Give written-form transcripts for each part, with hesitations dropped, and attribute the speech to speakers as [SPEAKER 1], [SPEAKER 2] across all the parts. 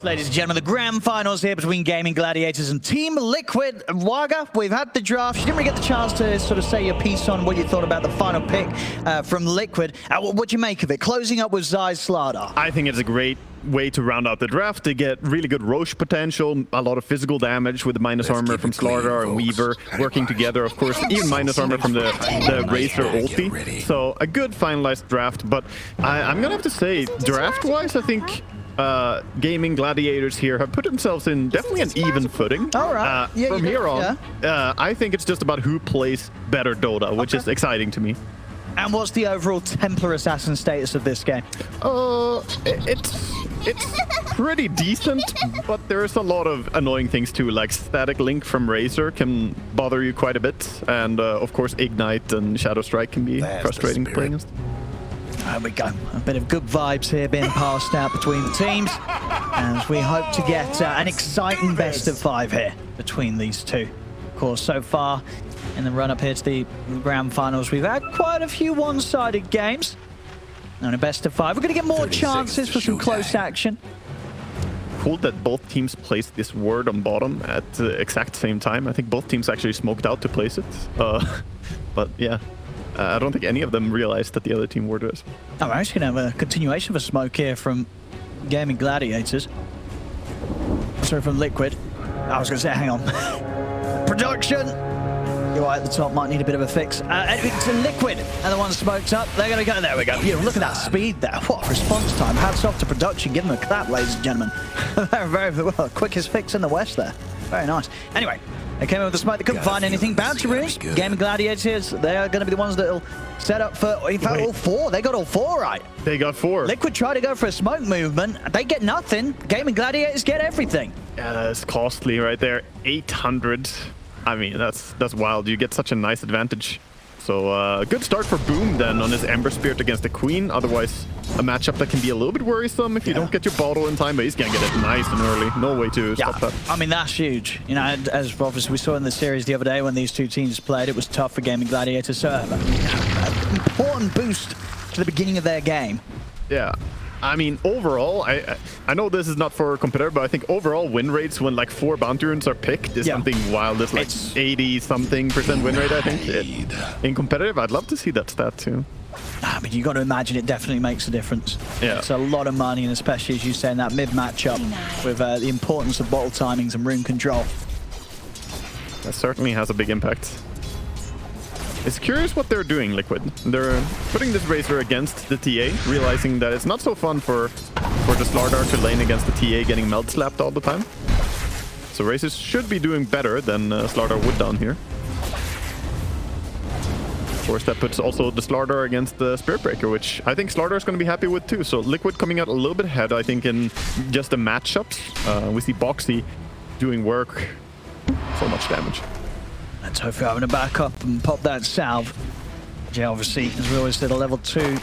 [SPEAKER 1] Ladies and gentlemen, the grand finals here between Gaming Gladiators and Team Liquid. Waga, we've had the draft. You didn't really get the chance to sort of say your piece on what you thought about the final pick from Liquid. What do you make of it? Closing up with Zai Slardar.
[SPEAKER 2] I think it's a great way to round out the draft. To get really good Roche potential, a lot of physical damage with the minus armor from Slardar and Weaver working together, of course, even minus armor from the Razor ulti. So a good finalized draft, but I'm gonna have to say, draft-wise, I think Gaming Gladiators here have put themselves in definitely an even footing.
[SPEAKER 1] All right.
[SPEAKER 2] From here on, I think it's just about who plays better Dota, which is exciting to me.
[SPEAKER 1] And what's the overall Templar Assassin status of this game?
[SPEAKER 2] It's pretty decent, but there's a lot of annoying things too, like static link from Razor can bother you quite a bit, and of course Ignite and Shadow Strike can be frustrating to play against.
[SPEAKER 1] There we go. A bit of good vibes here being passed out between the teams, as we hope to get an exciting best of 5 here between these two. Of course, so far in the run-up here to the grand finals, we've had quite a few one-sided games. And a best of 5. We're going to get more chances for some close action.
[SPEAKER 2] Cool that both teams placed this ward on bottom at the exact same time. I think both teams actually smoked out to place it. But yeah. I don't think any of them realized that the other team ward was.
[SPEAKER 1] Oh, we're actually going to have a continuation of a smoke here from Gaming Gladiators. Sorry, from Liquid. I was going to say, hang on. Production! You're right at the top, might need a bit of a fix. It's a Liquid, and the one smoked up. They're going to go, there we go. Look at that speed there. What a response time. Hats off to production. Give them a clap, ladies and gentlemen. Very well. Quickest fix in the West there. Very nice. Anyway. They came in with the smoke, they couldn't find anything. Bounty Runes, Gaming Gladiators, they are going to be the ones that'll set up for, in fact, all 4. They got all 4 right.
[SPEAKER 2] They got 4.
[SPEAKER 1] Liquid tried to go for a smoke movement. They get nothing. Gaming Gladiators get everything. Yeah,
[SPEAKER 2] that's costly right there. 800. I mean, that's wild. You get such a nice advantage. So good start for Boom then on his Ember Spirit against the Queen. Otherwise, a matchup that can be a little bit worrisome if you don't get your bottle in time, but he's going to get it nice and early. No way to stop that.
[SPEAKER 1] I mean, that's huge. You know, as obviously we saw in the series the other day when these two teams played, it was tough for Gaming Gladiators. So an important boost to the beginning of their game. Yeah.
[SPEAKER 2] I mean, overall, I know this is not for a competitor, but I think overall win rates when like 4 bounty runes are picked is something wild. It's like 80-something% win rate, I think. In competitive, I'd love to see that stat too.
[SPEAKER 1] I mean, you got to imagine it definitely makes a difference.
[SPEAKER 2] Yeah.
[SPEAKER 1] It's a lot of money, and especially, as you say, in that mid matchup with the importance of bottle timings and rune control.
[SPEAKER 2] That certainly has a big impact. It's curious what they're doing, Liquid. They're putting this Razor against the TA, realizing that it's not so fun for the Slardar to lane against the TA getting melt slapped all the time. So Razor should be doing better than Slardar would down here. Of course, that puts also the Slardar against the Spirit Breaker, which I think Slardar is going to be happy with too. So Liquid coming out a little bit ahead, I think, in just the matchups. We see Boxy doing work. So much damage.
[SPEAKER 1] And Tofu having to back up and pop that salve. Yeah, obviously, as we always said, a level 2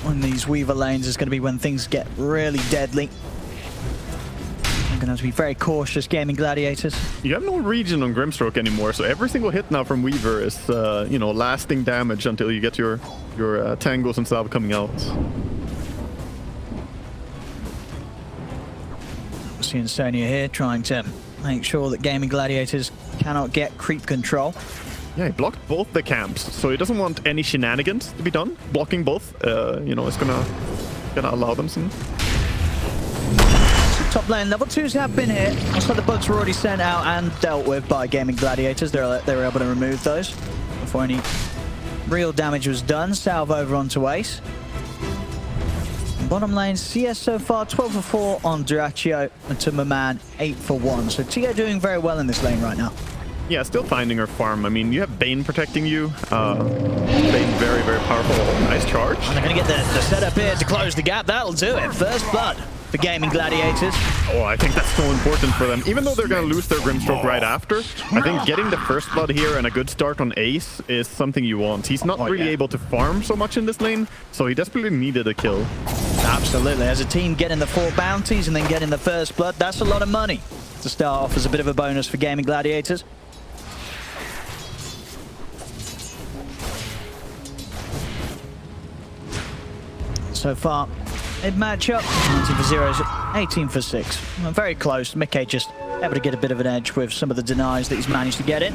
[SPEAKER 1] on these Weaver lanes is going to be when things get really deadly. I'm going to have to be very cautious, Gaming Gladiators.
[SPEAKER 2] You have no regen on Grimstroke anymore, so every single hit now from Weaver is, you know, lasting damage until you get your tangos and salve coming out.
[SPEAKER 1] We're seeing Sonya here trying to make sure that Gaming Gladiators cannot get creep control.
[SPEAKER 2] Yeah, he blocked both the camps, so he doesn't want any shenanigans to be done. Blocking both, you know, is gonna allow them some.
[SPEAKER 1] Top lane, level 2s have been hit. Looks like the bugs were already sent out and dealt with by Gaming Gladiators. They were able to remove those before any real damage was done. Salve over onto Ace. Bottom lane, CS so far, 12 for 4 on Duraccio, and to Maman, 8 for 1. So Tia doing very well in this lane right now.
[SPEAKER 2] Yeah, still finding her farm. I mean, you have Bane protecting you. Bane very, very powerful. Nice charge.
[SPEAKER 1] And they're going to get the setup here to close the gap. That'll do it. First blood for Gaming Gladiators.
[SPEAKER 2] Oh, I think that's so important for them. Even though they're going to lose their Grimstroke right after, I think getting the first blood here and a good start on Ace is something you want. He's not really able to farm so much in this lane, so he desperately needed a kill.
[SPEAKER 1] Absolutely. As a team getting the 4 bounties and then getting the first blood, that's a lot of money to start off as a bit of a bonus for Gaming Gladiators. So far, mid-matchup. 19 for 0, 18 for 6. Very close. Mickey just able to get a bit of an edge with some of the denies that he's managed to get in.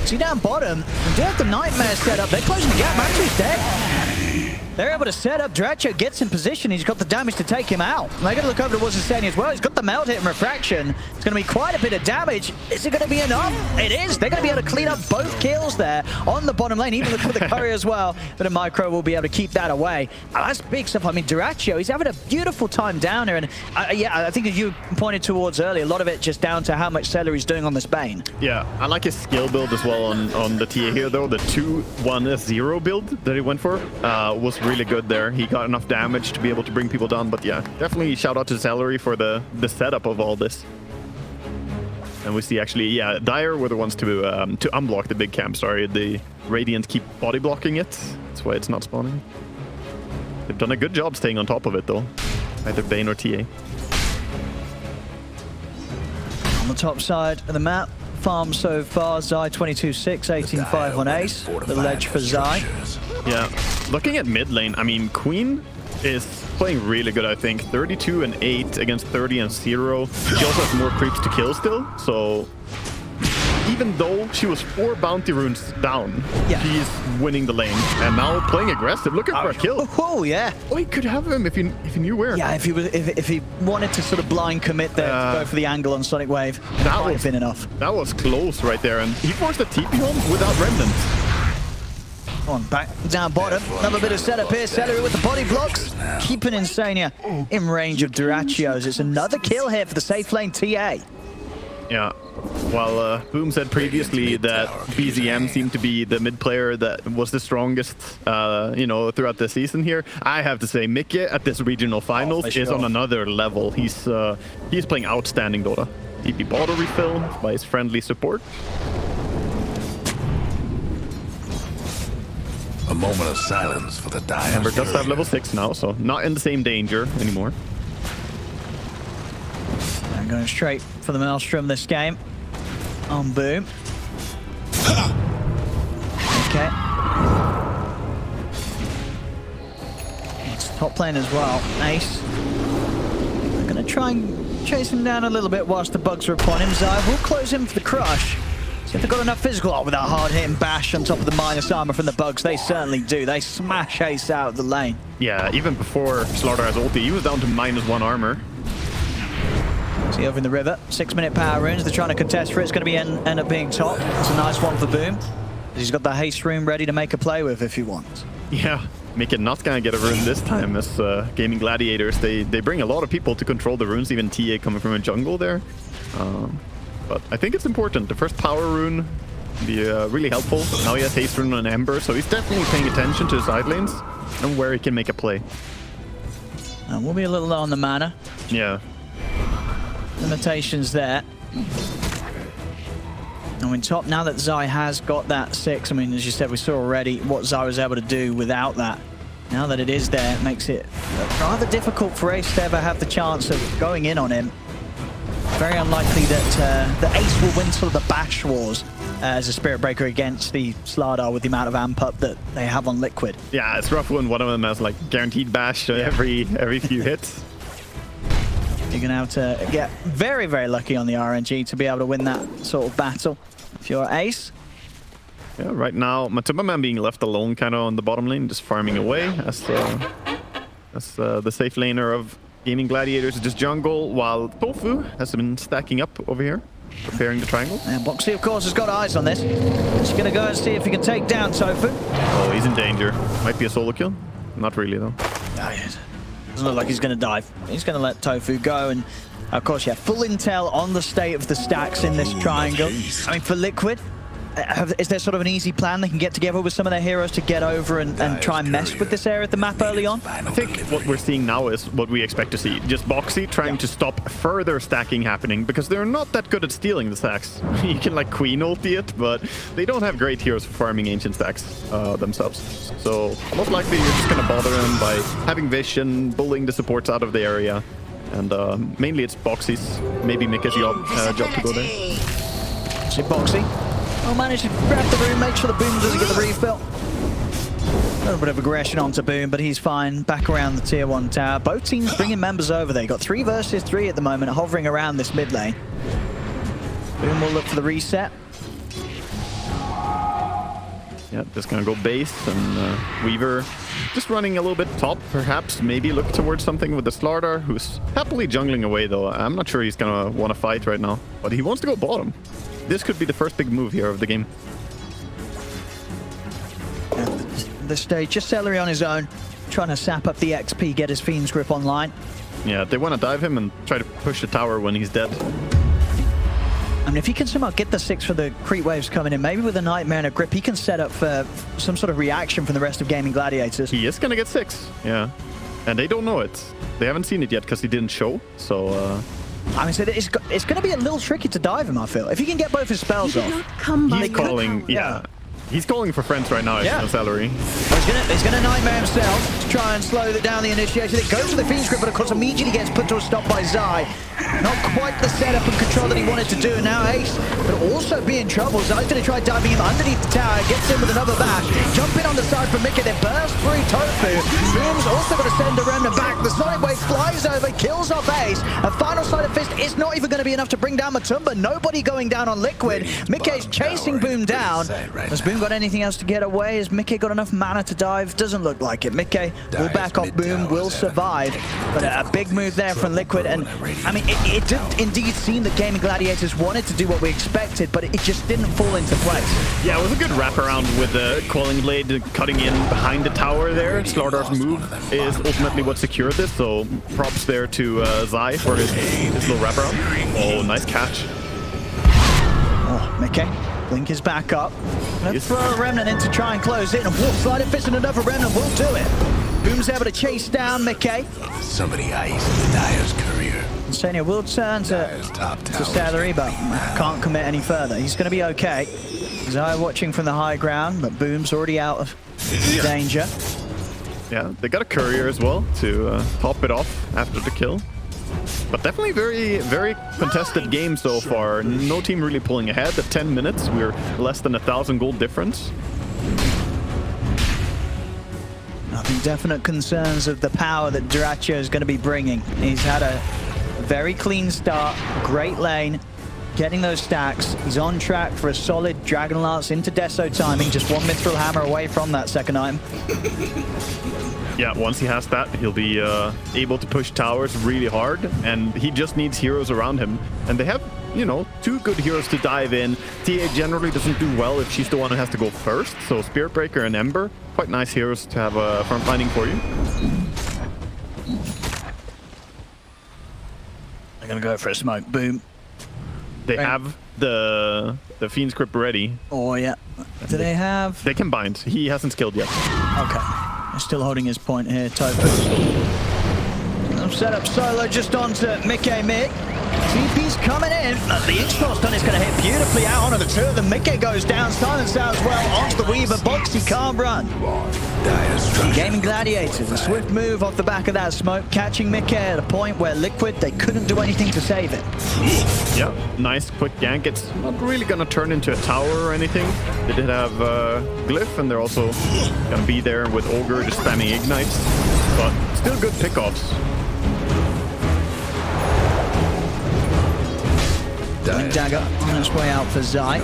[SPEAKER 1] See down bottom, they do have the Nightmare set up. They're closing the gap. Matthew's dead. They're able to set up. Dracho gets in position. He's got the damage to take him out. And they're going to look over towards Zestani as well. He's got the melt hit and refraction. It's going to be quite a bit of damage. Is it going to be enough? It is. They're going to be able to clean up both kills there on the bottom lane, even with the courier as well. But a micro will be able to keep that away. That's big stuff. I mean, Dracho, he's having a beautiful time down here. And yeah, I think as you pointed towards earlier, a lot of it just down to how much Celery's doing on this Bane.
[SPEAKER 2] Yeah, I like his skill build as well on the TA here, though. The 2-1-0 build that he went for was really good there. He got enough damage to be able to bring people down. But yeah, definitely shout out to Celery for the setup of all this. And we see actually, yeah, Dire were the ones to unblock the big camp. Sorry, the Radiant keep body blocking it. That's why it's not spawning. They've done a good job staying on top of it, though. Either Bane or TA.
[SPEAKER 1] On the top side of the map, farm so far, Zai 22-6, 18-5 on Ace. The ledge for Zai.
[SPEAKER 2] Yeah, looking at mid lane, I mean, Queen is playing really good, I think. 32-8 against 30-0. She also has more creeps to kill still, so even though she was 4 bounty runes down, she's winning the lane. And now playing aggressive, looking for a kill.
[SPEAKER 1] Oh, yeah.
[SPEAKER 2] Oh, he could have him if he knew where.
[SPEAKER 1] Yeah, if he wanted to sort of blind commit there, to go for the angle on Sonic Wave, that might have been enough.
[SPEAKER 2] That was close right there, and he forced a TP home without Remnants.
[SPEAKER 1] On back down bottom, another bit of setup here. Celery with the body blocks, keeping Insania in range of Durachios. It's another kill here for the safe lane TA.
[SPEAKER 2] Yeah, while Boom said previously that BZM seemed to be the mid player that was the strongest, you know, throughout the season here, I have to say Mickey at this regional finals is on another level. He's playing outstanding Dota. TP bottle refill by his friendly support.
[SPEAKER 3] A moment of silence for the dying.
[SPEAKER 2] Ember does have level 6 now, so not in the same danger anymore.
[SPEAKER 1] And going straight for the Maelstrom this game. On Boom. Okay. It's top lane as well. Ace. I'm going to try and chase him down a little bit whilst the bugs are upon him. Zai will close him for the crush. If they've got enough physical with that hard-hitting bash on top of the minus armor from the bugs, they certainly do. They smash Ace out of the lane.
[SPEAKER 2] Yeah, even before Slaughter has ulti, he was down to -1 armor.
[SPEAKER 1] See over in the river, 6-minute power runes. They're trying to contest for it. It's going to be end up being top. It's a nice one for Boom. He's got the haste rune ready to make a play with if he wants.
[SPEAKER 2] Yeah, Mickey not going to get a rune this time as Gaming Gladiators. They bring a lot of people to control the runes, even TA coming from a jungle there. But I think it's important. The first power rune can be really helpful. Now he has haste rune on Ember, so he's definitely paying attention to the side lanes and where he can make a play.
[SPEAKER 1] And we'll be a little low on the mana.
[SPEAKER 2] Yeah.
[SPEAKER 1] Limitations there. And in top, now that Zai has got that 6, I mean, as you said, we saw already what Zai was able to do without that. Now that it is there, it makes it rather difficult for Ace to ever have the chance of going in on him. Very unlikely that the Ace will win sort of the bash wars as a Spirit Breaker against the Slardar with the amount of amp up that they have on Liquid.
[SPEAKER 2] Yeah, it's rough when one of them has like guaranteed bash every few hits.
[SPEAKER 1] You're going to have to get very, very lucky on the RNG to be able to win that sort of battle if you're Ace.
[SPEAKER 2] Yeah, right now, Matumba Man being left alone kind of on the bottom lane, just farming away as the safe laner of Gaming Gladiators just jungle, while Tofu has been stacking up over here, preparing the triangle.
[SPEAKER 1] And Boxy, of course, has got eyes on this. He's going to go and see if he can take down Tofu.
[SPEAKER 2] Oh, he's in danger. Might be a solo kill. Not really, though.
[SPEAKER 1] Doesn't look like he's going to dive. He's going to let Tofu go. And, of course, yeah, full intel on the state of the stacks in this triangle. I mean, for Liquid, is there sort of an easy plan they can get together with some of their heroes to get over and try and mess with this area of the map early on?
[SPEAKER 2] I think what we're seeing now is what we expect to see. Just Boxy trying to stop further stacking happening, because they're not that good at stealing the stacks. You can like Queen ulti it, but they don't have great heroes for farming ancient stacks themselves. So most likely you're just going to bother them by having vision, bullying the supports out of the area. And mainly it's Boxy's, maybe Mika's job to go there.
[SPEAKER 1] See Boxy. Oh, managed to grab the room, make sure the Boom doesn't get the refill. A little bit of aggression onto Boom, but he's fine. Back around the tier 1 tower. Both teams bringing members over. They got 3 versus 3 at the moment, hovering around this mid lane. Boom will look for the reset.
[SPEAKER 2] Yeah, just gonna go base, and Weaver just running a little bit top, perhaps. Maybe look towards something with the Slardar, who's happily jungling away, though. I'm not sure he's gonna want to fight right now, but he wants to go bottom. This could be the first big move here of the game.
[SPEAKER 1] At this stage, just Celery on his own, trying to sap up the XP, get his Fiend's Grip online.
[SPEAKER 2] Yeah, they want to dive him and try to push the tower when he's dead.
[SPEAKER 1] I mean, if he can somehow get the 6 for the creep waves coming in, maybe with a Nightmare and a Grip, he can set up for some sort of reaction from the rest of Gaming Gladiators.
[SPEAKER 2] He is going to get 6, yeah. And they don't know it. They haven't seen it yet because he didn't show, so...
[SPEAKER 1] I mean, so it's going to be a little tricky to dive him, I feel. If he can get both his spells off.
[SPEAKER 2] He's calling, yeah. He's calling for friends right now,
[SPEAKER 1] yeah.
[SPEAKER 2] Celery.
[SPEAKER 1] He's going to Nightmare himself to try and slow down the initiation. It goes for the Fiend's Grip, but of course immediately gets put to a stop by Zai. Not quite the setup and control that he wanted to do. And now Ace could also be in trouble. Zai's going to try diving him underneath the tower. Gets in with another bash. Jump in on the side for Mickey. Then burst through Tofu. Boom's also going to send a Remnant back. The Sonic Wave flies over, kills off Ace. A final Sleight of Fist is not even going to be enough to bring down Matumba. Nobody going down on Liquid. Mickey's chasing Boom down. Has Boom got anything else to get away? Has Mickey got enough mana to dive? Doesn't look like it. Mickey will back off Boom, will survive. But a big move there from Liquid. And I mean, it did indeed seem that Gaming Gladiators wanted to do what we expected, but it just didn't fall into place.
[SPEAKER 2] Yeah, it was a good wraparound with the Calling Blade cutting in behind the tower there. Slardar's move is ultimately what secured this, so props there to Zai for his little wraparound. Oh, nice catch.
[SPEAKER 1] Oh, Mickey. Blink is back up. Let's throw a Remnant in to try and close it. And Slide of Fist and another Remnant will do it. Boom's able to chase down Mickey.
[SPEAKER 3] Somebody iced the Dyer's career.
[SPEAKER 1] Senia will turn to Celery, but can't commit any further. He's going to be okay. Zai watching from the high ground, but Boom's already out of danger.
[SPEAKER 2] Yeah, they got a courier as well to top it off after the kill. But definitely very, very contested game so far. No team really pulling ahead. At 10 minutes, we're less than 1,000 gold difference.
[SPEAKER 1] Nothing definite concerns of the power that Dyrachyo is going to be bringing. He's had a very clean start, great lane, getting those stacks. He's on track for a solid Dragon Lance into Deso timing, just one Mithril Hammer away from that second item.
[SPEAKER 2] Yeah, once he has that, he'll be able to push towers really hard, and he just needs heroes around him. And they have, you know, 2 good heroes to dive in. TA generally doesn't do well if she's the one who has to go first, so Spirit Breaker and Ember, quite nice heroes to have front lining for you.
[SPEAKER 1] They're going to go for a smoke. Boom.
[SPEAKER 2] They have the Fiend's Grip ready.
[SPEAKER 1] Oh, yeah. Do they have...
[SPEAKER 2] They can bind. He hasn't skilled yet.
[SPEAKER 1] Okay. They're still holding his point here, Tofu. Set up solo just onto Mickey mid. TP's coming in. The X-Force stun is going to hit beautifully out onto the 2 of them. Mickey goes down, Silence out as well onto the Weaver. Boxy can't run. Gaming Gladiators, a swift move off the back of that smoke, catching Mickey at a point where Liquid, they couldn't do anything to save it.
[SPEAKER 2] Yeah, nice quick gank. It's not really going to turn into a tower or anything. They did have Glyph, and they're also going to be there with Ogre just spamming Ignites. But still good pickoffs.
[SPEAKER 1] Dagger on its way out for Zai.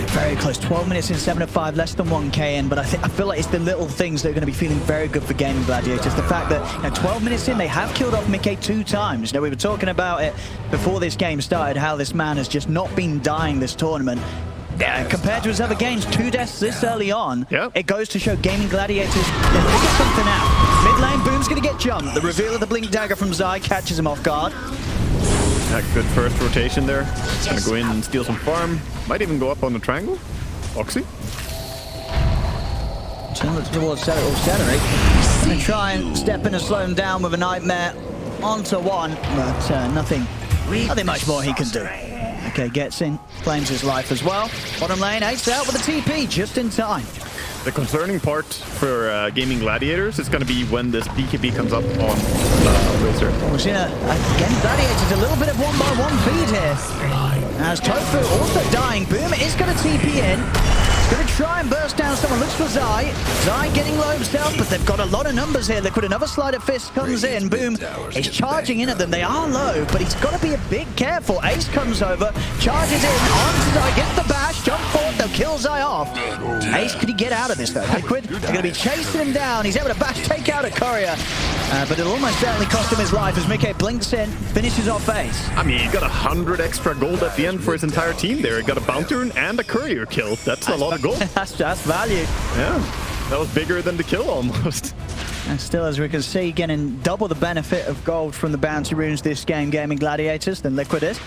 [SPEAKER 1] Very close, 12 minutes in, 7 of 5, less than 1k in, but I feel like it's the little things that are going to be feeling very good for Gaming Gladiators. The fact that 12 minutes in, they have killed off Mickey 2 times. We were talking about it before this game started, how this man has just not been dying this tournament. Compared to his other games, 2 deaths this early on, it goes to show Gaming Gladiators, they figured something out. Mid lane, Boom's going to get jumped. The reveal of the Blink Dagger from Zai catches him off guard.
[SPEAKER 2] Yeah, good first rotation there. Gonna go in and steal some farm. Might even go up on the triangle. Oxy.
[SPEAKER 1] Turn towards Celery. Gonna try and step in and slow him down with a Nightmare onto 1, but nothing much more he can do. Okay, gets in, claims his life as well. Bottom lane, Ace out with a TP just in time.
[SPEAKER 2] The concerning part for Gaming Gladiators is going to be when this BKB comes up on Razor.
[SPEAKER 1] We're seeing Gaming Gladiators a little bit of 1-by-1 feed here. As Tofu also dying, Boom is going to TP in. Gonna try and burst down someone. Looks for Zai. Zai getting low himself, but they've got a lot of numbers here. Liquid, another slider fist comes in. Boom. He's charging in at them. They are low, but he's got to be a bit careful. Ace comes over, charges in. On Zai, gets the bash, jump forward. They'll kill Zai off. Ace, could he get out of this though? Liquid, they're going to be chasing him down. He's able to bash, take out a courier. But it'll almost certainly cost him his life as Mickey blinks in, finishes off Ace.
[SPEAKER 2] I mean, he got 100 extra gold at the end for his entire team there. He got a bounty rune and a courier kill. That's a lot of gold.
[SPEAKER 1] That's value.
[SPEAKER 2] Yeah, that was bigger than the kill almost.
[SPEAKER 1] And still, as we can see, getting double the benefit of gold from the bounty runes this game, Gaming Gladiators, than Liquid is.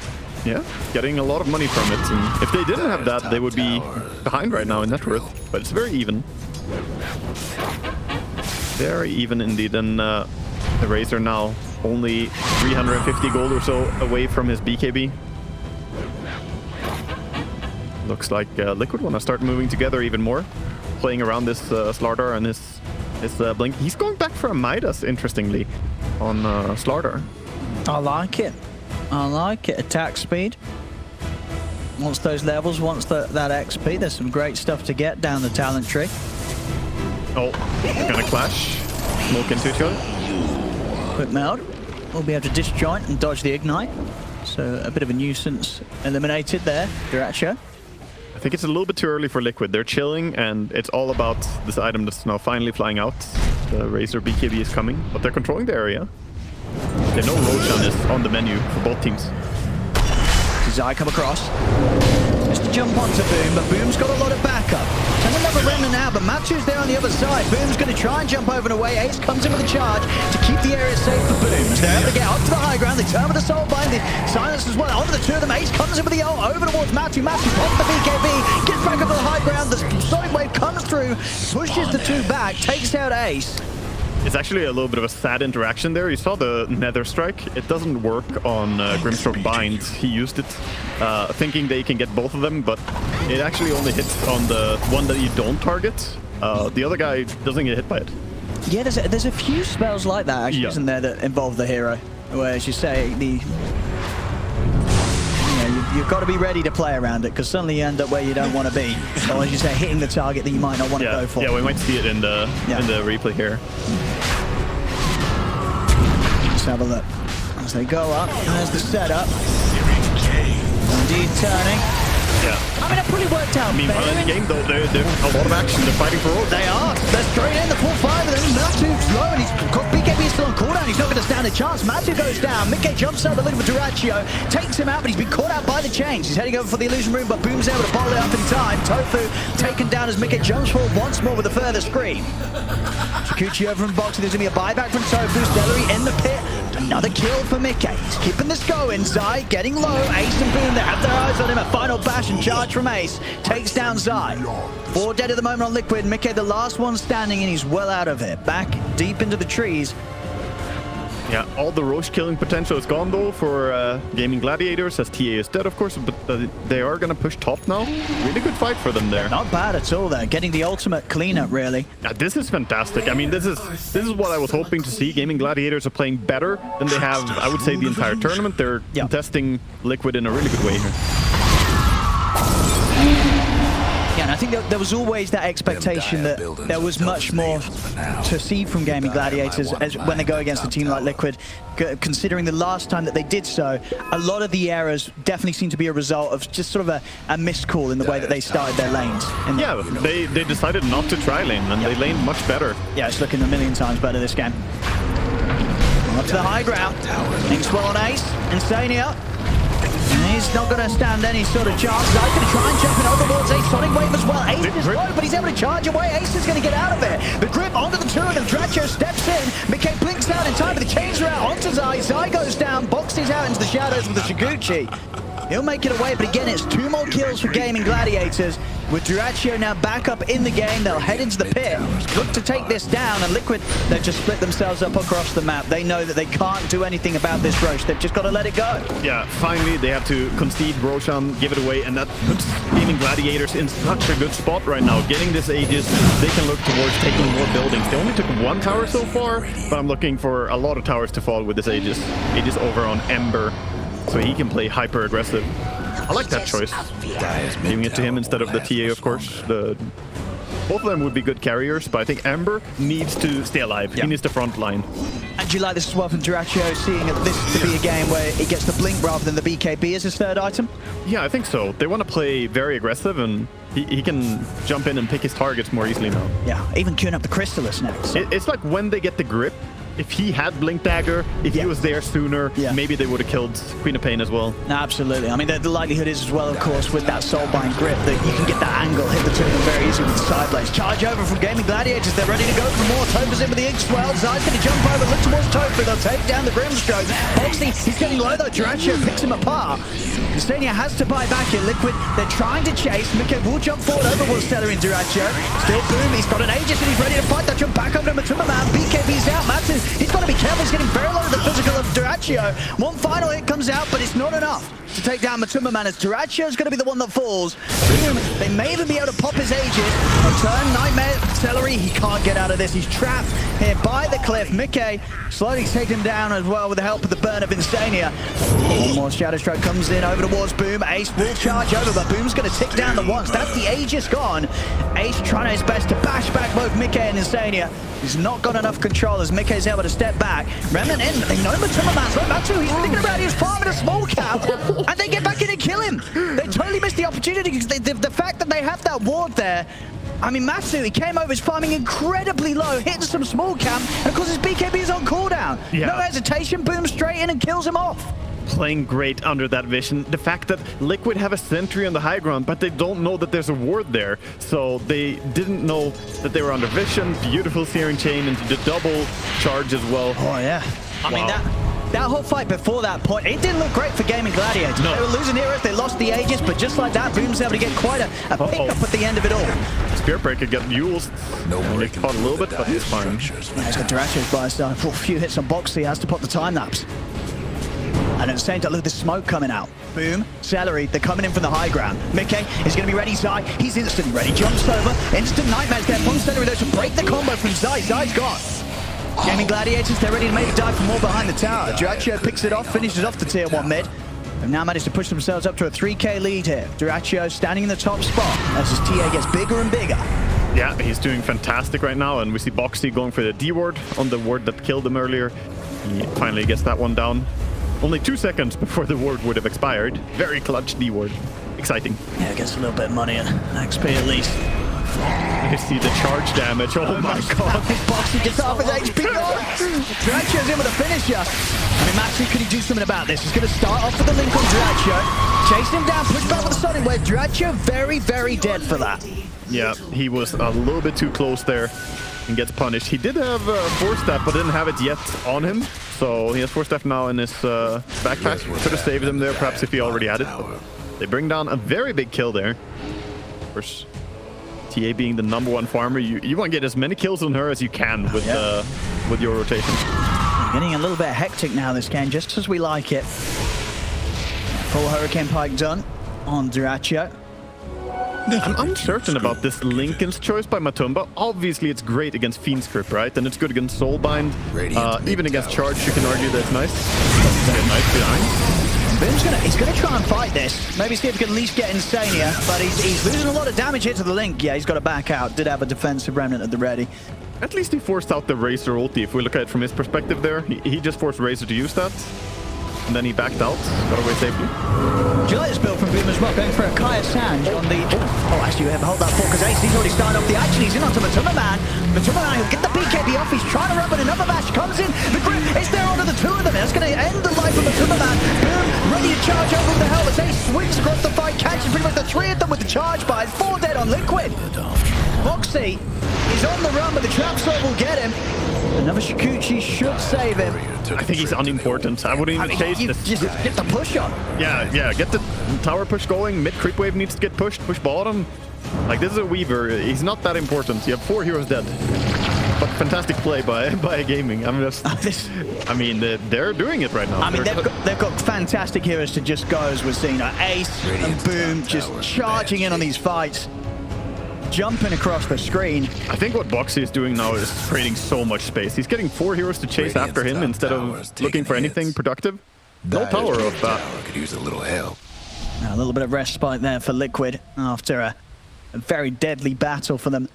[SPEAKER 2] Yeah, getting a lot of money from it. And if they didn't have that, they would be behind right now in net worth. But it's very even. Very even indeed. And the Razor now only 350 gold or so away from his BKB. Looks like Liquid want to start moving together even more, playing around this Slardar and his Blink. He's going back for a Midas, interestingly, on Slardar.
[SPEAKER 1] I like it. I like it. Attack speed. Wants those levels, wants that XP. There's some great stuff to get down the talent tree.
[SPEAKER 2] Oh, they're gonna clash. Smoke into each other.
[SPEAKER 1] Quick meld. We'll be able to disjoint and dodge the ignite. So a bit of a nuisance eliminated there. Duracho.
[SPEAKER 2] I think it's a little bit too early for Liquid. They're chilling, and it's all about this item that's now finally flying out. The Razor BKB is coming, but they're controlling the area. They know Roshan is on the menu for both teams.
[SPEAKER 1] Zai come across. Just to jump onto Boom, but Boom's got a lot of backup. And another remnant now, but Matthew's there on the other side. Boom's going to try and jump over and away. Ace comes in with a charge to keep the area safe for Boom. As they're able to get up to the high ground, they turn with the soul bind, the silence as well. Onto the two of them, Ace comes in with the ult over towards Matthew. Matthew pops the BKB, gets back up to the high ground. The sonic wave comes through, pushes the two back, takes out Ace.
[SPEAKER 2] It's actually a little bit of a sad interaction there. You saw the Nether Strike. It doesn't work on Grimstroke Bind. He used it thinking they can get both of them, but it actually only hits on the one that you don't target. The other guy doesn't get hit by it.
[SPEAKER 1] Yeah, there's a few spells like that, actually,
[SPEAKER 2] Yeah.
[SPEAKER 1] isn't there, that involve the hero? Where, as you say, you've got to be ready to play around it, because suddenly you end up where you don't want to be. Or, as you say, hitting the target that you might not want to go for.
[SPEAKER 2] Yeah, we might see it in the replay here.
[SPEAKER 1] Let's have a look. As they go up, there's the setup. Indeed turning.
[SPEAKER 2] Yeah.
[SPEAKER 1] I mean, it pretty worked out.
[SPEAKER 2] I mean, in the game, though, there's a lot of action. They're fighting for Rose.
[SPEAKER 1] They are. They're straight in. The full five of them. Matthew's low, and he's got BKB still on cooldown. He's not going to stand a chance. Matthew goes down. Mickey jumps over looking for Duracho. Takes him out, but he's been caught out by the chains. He's heading over for the illusion room, but Boom's able to bottle it up in time. Tofu taken down as Mickey jumps forward once more with a further scream. Shikuchi over from boxing. There's going to be a buyback from Tofu. Stellary in the pit. Another kill for Mickey. He's keeping this going. Zai getting low. Ace and Boom, they have their eyes on him. A final bash and charge from Ace. Takes down Zai. 4 dead at the moment on Liquid. Mickey, the last one standing, and he's well out of it. Back deep into the trees.
[SPEAKER 2] Yeah, all the Roche killing potential is gone, though, for Gaming Gladiators, as TA is dead, of course, but they are going to push top now. Really good fight for them there.
[SPEAKER 1] Not bad at all there. Getting the ultimate cleanup, really.
[SPEAKER 2] Yeah, this is fantastic. I mean, this is what I was hoping to see. Gaming Gladiators are playing better than they have, I would say, the entire tournament. They're contesting Liquid in a really good way here.
[SPEAKER 1] Yeah, and I think there was always that expectation that there was much more to see from Gaming Gladiators as when they go against a team like Liquid. Considering the last time that they did so, a lot of the errors definitely seem to be a result of just sort of a missed call in the way that they started their lanes.
[SPEAKER 2] Yeah, they decided not to try lane, and they laned much better.
[SPEAKER 1] Yeah, it's looking a million times better this game. Up to the high ground. Thanks well on Ace. Insania. He's not going to stand any sort of chance. Zai's going to try and jump in overboard. Ace Sonic Wave as well. Ace is low, but he's able to charge away. Ace is going to get out of it. The grip onto the two of them. Dracho steps in. Mickey blinks down in time, but the chains are out onto Zai. Zai goes down, boxes out into the shadows with the Shiguchi. He'll make it away, but again, it's 2 more kills for Gaming Gladiators. With Duracho now back up in the game, they'll head into the pit, look to take this down, and Liquid, they've just split themselves up across the map. They know that they can't do anything about this Roche. They've just got to let it go.
[SPEAKER 2] Yeah, finally, they have to concede Roshan, give it away, and that puts Gaming Gladiators in such a good spot right now. Getting this Aegis, they can look towards taking more buildings. They only took 1 tower so far, but I'm looking for a lot of towers to fall with this Aegis. Aegis over on Ember, so he can play hyper aggressive. I like that choice. Giving it to him instead of the TA, of course. Both of them would be good carriers, but I think Amber needs to stay alive.
[SPEAKER 1] Yeah.
[SPEAKER 2] He needs the front line.
[SPEAKER 1] And do you like this as well from Dyrachyo, seeing this to be a game where he gets the blink rather than the BKB as his third item?
[SPEAKER 2] Yeah, I think so. They want to play very aggressive, and he can jump in and pick his targets more easily now.
[SPEAKER 1] Yeah, even queuing up the Crystallis next.
[SPEAKER 2] It's like when they get the grip. If he had Blink Dagger, if he was there sooner, maybe they would have killed Queen of Pain as well.
[SPEAKER 1] Absolutely. I mean, the likelihood is as well, of course, with that Soulbind grip, that you can get that angle, hit the two of them very easily with the side blades. Charge over from Gaming Gladiators. They're ready to go for more. Topa's in with the Ink Swell. Zai's going to jump over, look towards Topa. They'll take down the Grimstroke. Boxy, he's getting low though. Dyrachyo picks him apart. Stania has to buy back in Liquid. They're trying to chase. Mike will jump forward over Stellar in Dyrachyo. Still Boom. He's got an Aegis and he's ready to fight. That jump back over to Matuma Man. BKB's out. Matsu, he's got to be careful. He's getting very low to the physical of Dyrachyo. One final hit comes out, but it's not enough to take down Matuma Man, as Dyrachyo's going to be the one that falls. Boom. They may even be able to pop his Aegis. A turn, Nightmare, Celery. He can't get out of this. He's trapped here by the cliff. Mickey slowly taking him down as well with the help of the burn of Insania. One more Shadow Stroke comes in over towards Boom. Ace will charge over, but Boom's going to tick down the once. That's the Aegis gone. Ace trying his best to bash back both Mickey and Insania. He's not got enough control as Mickey's able to step back. Remnant in. They know Matuma Man's like Matsu. He's thinking about his farming a small cap. And they get back in and kill him. They totally missed the opportunity because the fact that they have that ward there. I mean, Matsu, he came over, he's farming incredibly low, hitting some small camp, and of course his BKB is on cooldown.
[SPEAKER 2] Yeah.
[SPEAKER 1] No hesitation, Boom straight in and kills him off.
[SPEAKER 2] Playing great under that vision. The fact that Liquid have a sentry on the high ground, but they don't know that there's a ward there. So they didn't know that they were under vision. Beautiful Searing Chain into the double charge as well.
[SPEAKER 1] Oh, yeah. I mean, that whole fight before that point, it didn't look great for Gaming Gladiators. No. They were losing heroes, they lost the Aegis, but just like that, Boom's able to get quite a pickup at the end of it all.
[SPEAKER 2] Spear Breaker got used. It caught a little bit, but it's fine.
[SPEAKER 1] Yeah, he's got Dyrachyo's by his side. For a few hits on Boxy, he has to put the time lapse. And at the same time, look at the smoke coming out. Boom, Celery, they're coming in from the high ground. Mickey is going to be ready. Zai, he's instantly ready. Jumps over, instant Nightmares there from Celery though to break the combo from Zai. Zai's gone. Gaming Gladiators, they're ready to make a dive for more behind the tower. Dyrachyo picks it off, finishes off the tier 1 mid. They've now managed to push themselves up to a 3k lead here. Dyrachyo standing in the top spot as his TA gets bigger and bigger.
[SPEAKER 2] Yeah, he's doing fantastic right now, and we see Boxy going for the D ward on the ward that killed him earlier. He finally gets that one down. Only 2 seconds before the ward would have expired. Very clutch D ward. Exciting.
[SPEAKER 1] Yeah, gets a little bit of money and XP at least.
[SPEAKER 2] You see the charge damage. Oh my god.
[SPEAKER 1] Boxy gets half his HP gone. Dyrachyo's in with a finisher. I mean, Matsu, could he do something about this? He's going to start off with the link on Dyrachyo. Chasing him down, push back with the Sonic Wave. Dyrachyo very, very dead for that.
[SPEAKER 2] Yeah, he was a little bit too close there and gets punished. He did have Force Staff, but didn't have it yet on him. So he has Force Staff now in his backpack. Could have saved him there, perhaps, if he already had it. But they bring down a very big kill there. Of course, TA being the #1 farmer, you want to get as many kills on her as you can with your rotation.
[SPEAKER 1] Getting a little bit hectic now this game, just as we like it. Full Hurricane Pike done on Dyrachyo.
[SPEAKER 2] I'm uncertain about this Lincoln's choice by Matumba. Obviously, it's great against Fiend Script, right? And it's good against Soulbind. Even against Charge, you can argue that it's nice. Nice behind.
[SPEAKER 1] Boom's he's gonna try and fight this. Maybe see if he can at least get Insania, but he's losing a lot of damage here to the Link. Yeah, he's got to back out. Did have a defensive remnant at the ready.
[SPEAKER 2] At least he forced out the Razor ulti. If we look at it from his perspective there, he just forced Razor to use that. And then he backed out, got away safely.
[SPEAKER 1] Do you like this build from Boom as well? Going for a Kaya Sanj on the... Oh, actually, we have to hold that for because Ace, he's already started off the action. He's in onto Matuma Man. Matuma Man, he'll get the BKB off. He's trying to run, but another match comes in. The grip is there onto the two of them. That's going to end the life of Matuma Man. Boom, ready to charge over with the helmet. Ace swings across the fight, catches pretty much the 3 of them with the charge bites. 4 dead on Liquid. Boxy is on the run, but the trap sword will get him. Another Shikuchi should save him.
[SPEAKER 2] I think he's unimportant. I wouldn't even chase this.
[SPEAKER 1] Just get the push on.
[SPEAKER 2] Yeah, get the tower push going. Mid creep wave needs to get pushed. Push bottom. Like, this is a Weaver. He's not that important. You have 4 heroes dead. But fantastic play by Gaming. I'm just... I mean, they're doing it right now.
[SPEAKER 1] I mean, they've got fantastic heroes to just go, as we're seeing. Ace and Boom just charging in on these fights. Jumping across the screen.
[SPEAKER 2] I think what Boxy is doing now is creating so much space. He's getting 4 heroes to chase after him instead of looking for anything productive. No tower of that.
[SPEAKER 3] Could use a little help.
[SPEAKER 1] Now, a little bit of respite there for Liquid after a very deadly battle for them.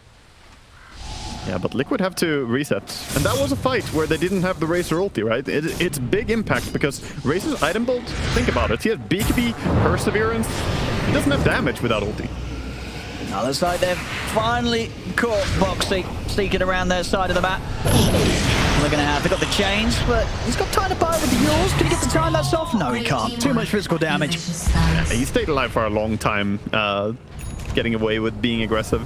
[SPEAKER 2] Yeah, but Liquid have to reset. And that was a fight where they didn't have the Razor ulti, right? It's big impact because Razor's item bolt, think about it. He has BKB, Perseverance. He doesn't have damage without ulti.
[SPEAKER 1] Now, looks like they've finally caught Boxy sneaking around their side of the map. They're going to have, they've got the chains, but he's got time to buy with the Yules. Can he get the time that's off? No, he can't. Too much physical damage.
[SPEAKER 2] Yeah, he stayed alive for a long time, getting away with being aggressive.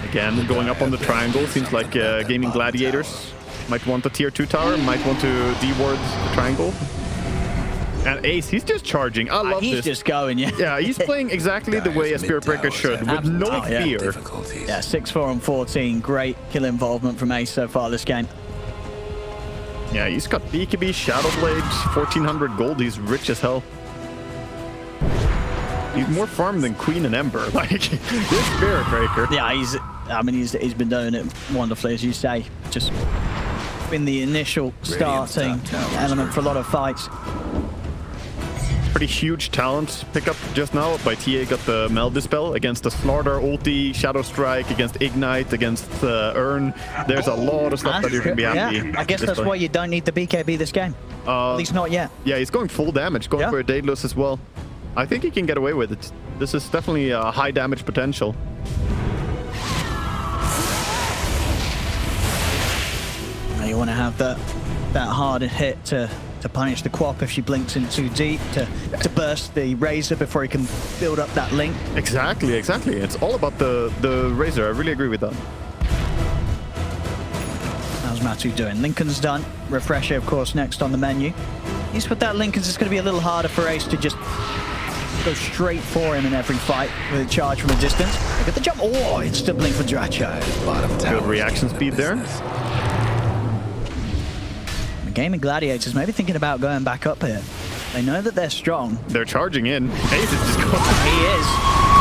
[SPEAKER 2] Again, going up on the triangle. Seems like Gaming Gladiators might want the tier 2 tower, might want to de-ward the triangle. And Ace, he's just charging. I love
[SPEAKER 1] he's
[SPEAKER 2] this.
[SPEAKER 1] He's just going, yeah.
[SPEAKER 2] Yeah, he's playing exactly the way a Spirit Breaker should, with no fear.
[SPEAKER 1] Yeah, 6-4 on 14. Great kill involvement from Ace so far this game.
[SPEAKER 2] Yeah, he's got BKB, Shadow Blade, 1400 gold. He's rich as hell. He's more farmed than Queen and Ember. Like, this Spirit Breaker.
[SPEAKER 1] Yeah, he's been doing it wonderfully, as you say. Just been the initial starting element for a lot of fights.
[SPEAKER 2] Pretty huge talent pickup just now by TA. Got the Meld Dispel against the Slaughter ulti, Shadow Strike against Ignite, against Urn. There's a lot of stuff that you're going to be happy.
[SPEAKER 1] Yeah, I guess that's why you don't need the BKB this game. At least not yet.
[SPEAKER 2] Yeah, he's going full damage, going for a Daedalus as well. I think he can get away with it. This is definitely a high damage potential.
[SPEAKER 1] Now you want to have that hard hit to punish the Quap if she blinks in too deep, to burst the Razor before he can build up that link.
[SPEAKER 2] Exactly. It's all about the Razor. I really agree with that.
[SPEAKER 1] How's Matu doing? Lincoln's done. Refresher, of course, next on the menu. He's with that Lincoln's. It's going to be a little harder for Ace to just go straight for him in every fight with a charge from a distance. Look at the jump. Oh, it's the blink for Dracho.
[SPEAKER 2] Good reaction speed there.
[SPEAKER 1] Gaming Gladiators maybe thinking about going back up here. They know that they're strong.
[SPEAKER 2] They're charging in. Ace is just going.
[SPEAKER 1] He is.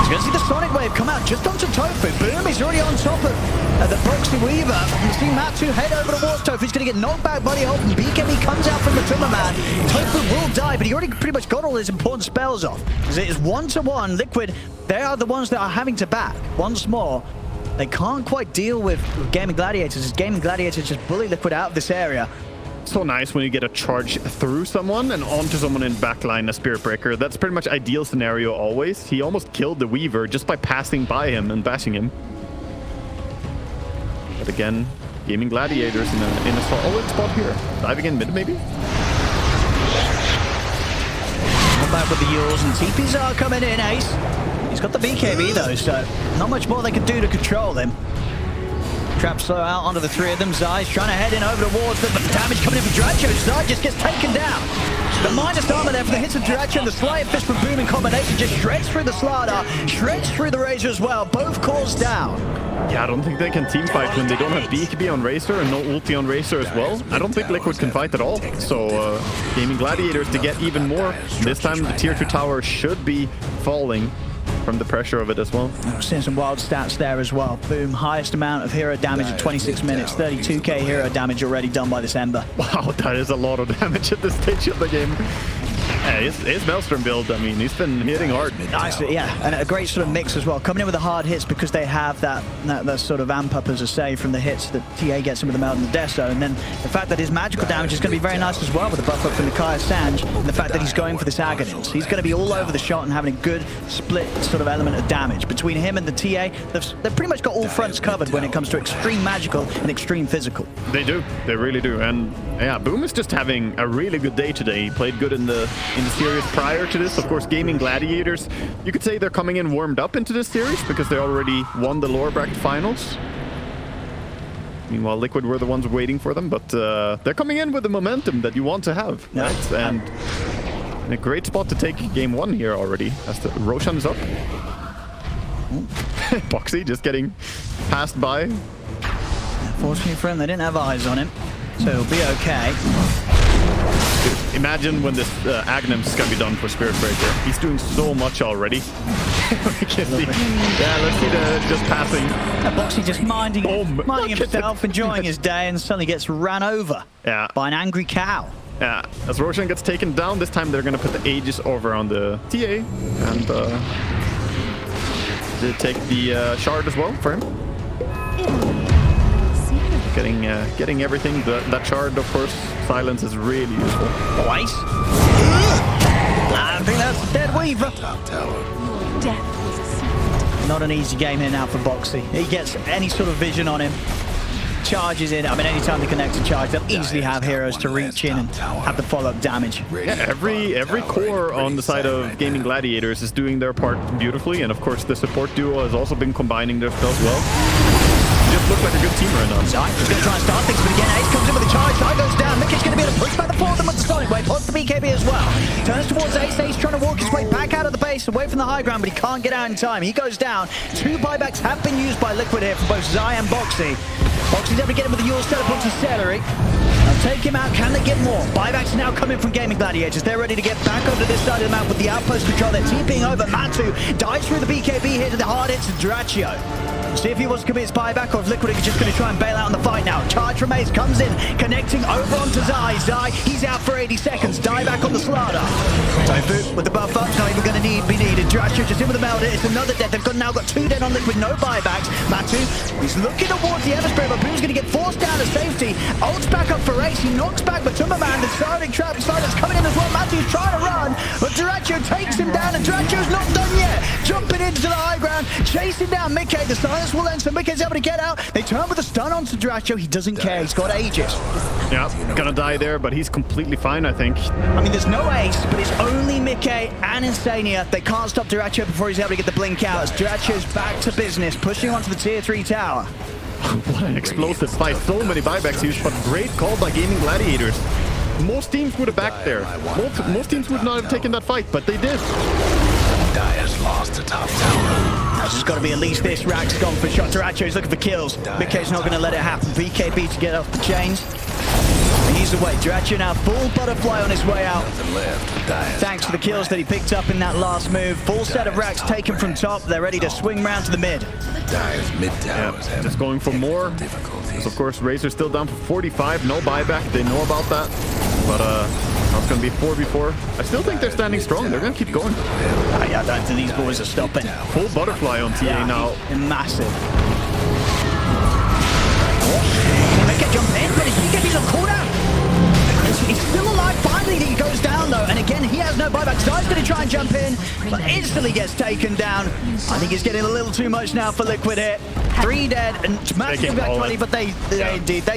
[SPEAKER 1] He's going to see the Sonic Wave come out just onto Tofu. Boom, he's already on top of the Proxy Weaver. You see Matu head over towards Tofu. He's going to get knocked back by the ult, and BKB comes out from the Timberman. Tofu will die, but he already pretty much got all his important spells off. As it is 1-1. Liquid, they are the ones that are having to back once more. They can't quite deal with Gaming Gladiators, as Gaming Gladiators just bully Liquid out of this area.
[SPEAKER 2] So nice when you get a charge through someone and onto someone in backline, a Spirit Breaker. That's pretty much ideal scenario always. He almost killed the Weaver just by passing by him and bashing him. But again, Gaming Gladiators in a solid spot here. Diving in mid, maybe?
[SPEAKER 1] Back with the Yules, and TPs are coming in, Ace. He's got the BKB though, so not much more they can do to control him. Trap slow out onto the three of them. Zai's trying to head in over towards them, but the damage coming in from Dracho. Zai just gets taken down. The minus armor there for the hits of Dracho, and the Slight Fist from Boom in combination just shreds through the Slardar, shreds through the Razor as well. Both cores down.
[SPEAKER 2] Yeah, I don't think they can team fight when they don't have BKB on Razor and no ulti on Razor as well. I don't think Liquid can fight at all. So Gaming Gladiators to get even more. This time the tier 2 tower should be falling from the pressure of it as well.
[SPEAKER 1] We're seeing some wild stats there as well. Boom, highest amount of hero damage in 26 minutes. 32k hero damage already done by this Ember.
[SPEAKER 2] Wow, that is a lot of damage at this stage of the game. Yeah, his Maelstrom build, I mean, he's been hitting hard.
[SPEAKER 1] Nice, yeah, and a great sort of mix as well. Coming in with the hard hits because they have that sort of amp up, as I say, from the hits that TA gets him with the Meld and the Deso. And then the fact that his magical damage is going to be very nice as well with the buff up from the Kaya Sanj, and the fact that he's going for this Aghanim's. He's going to be all over the shot and having a good split sort of element of damage. Between him and the TA, they've pretty much got all fronts covered when it comes to extreme magical and extreme physical.
[SPEAKER 2] They do, they really do. And yeah, Boom is just having a really good day today. He played good in the series prior to this. Of course, Gaming Gladiators, you could say they're coming in warmed up into this series because they already won the lower bracket finals. Meanwhile, Liquid were the ones waiting for them, but they're coming in with the momentum that you want to have, right? And in a great spot to take game 1 here already, as the Roshan is up. Boxy just getting passed by.
[SPEAKER 1] Fortunately for him, they didn't have eyes on him, so he'll be okay.
[SPEAKER 2] Dude, imagine when this Aghanim's gonna be done for Spirit Breaker. He's doing so much already. We can see. Yeah, let's see the just passing.
[SPEAKER 1] Boxy just minding himself, enjoying his day, and suddenly gets ran over by an angry cow.
[SPEAKER 2] Yeah, as Roshan gets taken down, this time they're going to put the Aegis over on the TA. And they take the shard as well for him. Getting everything. That shard, of course, silence is really useful.
[SPEAKER 1] Twice. I think that's a dead Weaver.
[SPEAKER 3] Top tower.
[SPEAKER 1] Not an easy game here now for Boxy. He gets any sort of vision on him. Charges in. I mean, anytime they connect to charge, they'll easily have heroes to reach in and have the follow-up damage.
[SPEAKER 2] Yeah, every core on the side of Gaming Gladiators is doing their part beautifully, and of course the support duo has also been combining their spells well. Just look like a good team right now.
[SPEAKER 1] Zai is going to try and start things, but again, Ace comes in with a charge. Zai goes down. Mickey's going to be able to push back the forward with the Sonic Wave. Pods the BKB as well. Turns towards Ace. Ace trying to walk his way back out of the base, away from the high ground, but he can't get out in time. He goes down. 2 buybacks have been used by Liquid here for both Zai and Boxy. Boxy's able to get him with the Yule's teleport to Celery. Now take him out. Can they get more? Buybacks now coming from Gaming Gladiators. They're ready to get back over this side of the map with the outpost control. They're TPing over. Matu dies through the BKB here to the hard hits of Draccio. See if he wants to commit his buyback or if Liquid is just going to try and bail out on the fight now. Charge from Ace comes in, connecting over onto Zai. Zai, he's out for 80 seconds. Die back on the Slaughter. Tofu with the buff up, not even going to be needed. Draccio just in with the meld. It's another dead. They've now got 2 dead on Liquid, no buybacks. Matu, he's looking towards the Everspray, but Boo's going to get forced down to safety. Ults back up for Ace. He knocks back Matuma Man. The Sonic Trap Silence coming in as well. Matu's trying to run, but Draccio takes him down, and Draccio's not done yet. Jumping into the high ground, chasing down Mickey. The Silence will end, so Mickey's able to get out. They turn with a stun onto Draccio. He doesn't care. He's got Aegis.
[SPEAKER 2] Yeah, gonna die there, but he's completely fine, I think.
[SPEAKER 1] I mean, there's no Ace, but it's only Mickey and Insania. They can't stop Draccio before he's able to get the blink out. As Draccio's back to business, pushing onto the tier 3 tower.
[SPEAKER 2] What an explosive fight. So many buybacks used, but great call by Gaming Gladiators. Most teams would have backed there. Most teams would not have taken that fight, but they did.
[SPEAKER 3] Dire's lost the top tower.
[SPEAKER 1] This has got to be at least this. Rack's gone for a shot. Dracio's looking for kills. Mickey's not going to let it happen. BKB to get off the chains. He's away. Draccio now full butterfly on his way out. Thanks for the kills that he picked up in that last move. Full set of racks taken from top. They're ready to swing round to the mid.
[SPEAKER 3] Dire's mid towers have
[SPEAKER 2] just going for more. Because of course, Razor's still down for 45. No buyback. They know about that. But it's going to be 4v4. I still think they're standing strong. They're going to keep going.
[SPEAKER 1] Yeah, I don't think these boys are stopping.
[SPEAKER 2] Full butterfly on TA now.
[SPEAKER 1] Massive. Mickey jump in, but he's a cooldown. He's still alive. Finally, he goes down though, and again, he has no buyback. Zai's going to try and jump in, but instantly gets taken down. I think he's getting a little too much now for Liquid here. 3 dead, and massive back 20, but they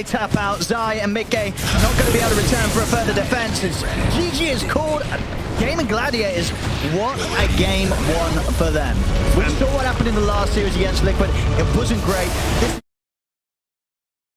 [SPEAKER 1] tap out. Zai and Mickey not going to be able to return for a further defense. GG is called. Gaming Gladiators, what a game 1 for them. We saw what happened in the last series against Liquid. It wasn't great.